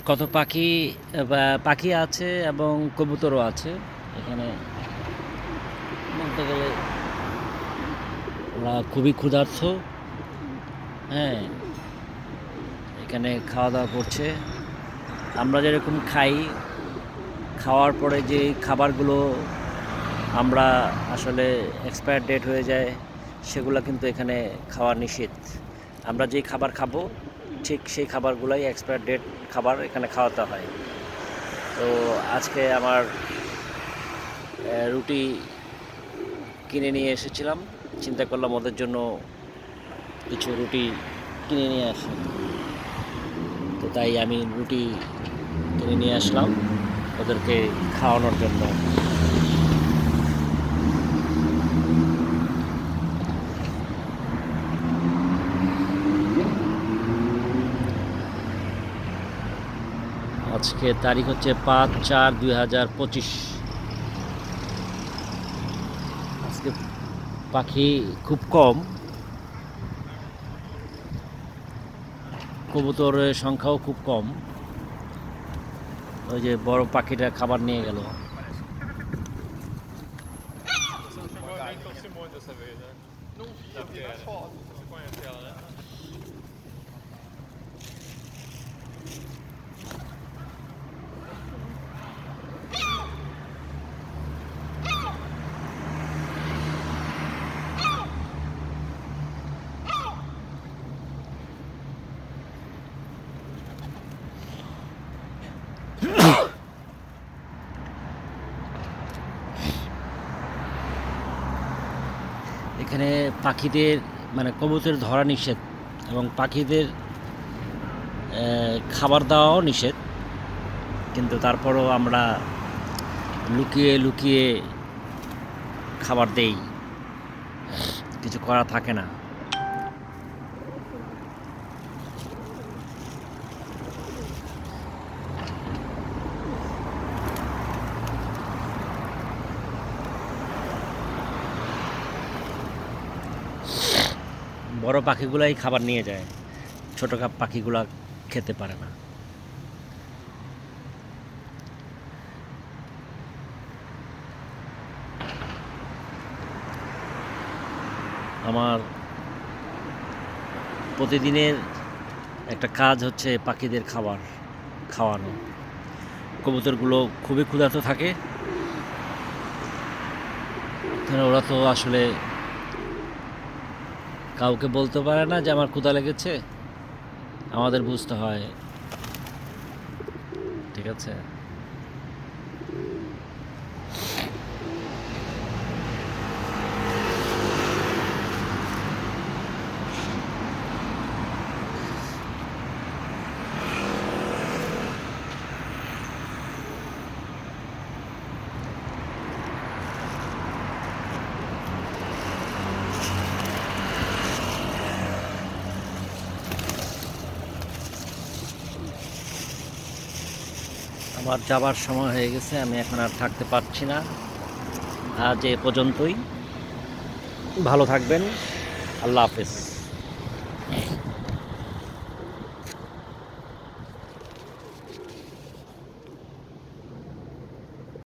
কত পাখি পাখি আছে এবং কবুতরও আছে এখানে। বলতে গেলে ওরা খুবই ক্ষুধার্ত। হ্যাঁ, এখানে খাওয়া দাওয়া করছে। আমরা যেরকম খাই, খাওয়ার পরে যে খাবারগুলো আমরা আসলে এক্সপায়ার ডেট হয়ে যায়, সেগুলো কিন্তু এখানে খাওয়া নিষেধ। আমরা যেই খাবার খাবো ঠিক সেই খাবারগুলোই এক্সপায়ার ডেট খাবার এখানে খাওয়াতে হয়। তো আজকে আমার রুটি কিনে নিয়ে এসেছিলাম, চিন্তা করলাম ওদের জন্য কিছু রুটি কিনে নিয়ে আসি। তো তাই আমি রুটি কিনে নিয়ে আসলাম ওদেরকে খাওয়ানোর জন্য। আজকে তারিখ হচ্ছে 5/4/2025। আজকে পাখি খুব কম, কবুতরের সংখ্যাও খুব কম। ওই যে বড় পাখিটা খাবার নিয়ে গেল। Você não chamou a Mentor Simone dessa vez, né? Não vi, eu vi nas fotos. Você conhece ela, né? এখানে পাখিদের মানে কবুতর ধরা নিষেধ এবং পাখিদের খাবার দেওয়াও নিষেধ, কিন্তু তারপরও আমরা লুকিয়ে লুকিয়ে খাবার দেই, কিছু করা থাকে না। বড় পাখিগুলাই খাবার নিয়ে যায়, ছোট পাখিগুলা খেতে পারে না। আমার প্রতিদিনের একটা কাজ হচ্ছে পাখিদের খাবার খাওয়ানো। কবুতরগুলো খুবই ক্ষুধার্ত থাকে, ওরা তো আসলে কাউকে বলতে পারে না যে আমার ক্ষুধা লেগেছে, আমাদের বুঝতে হয়। ঠিক আছে। আমার যাবার সময় হয়ে গেছে, আমি এখন আর থাকতে পারছি না। আজ এ পর্যন্তই। ভালো থাকবেন। আল্লাহ হাফেজ।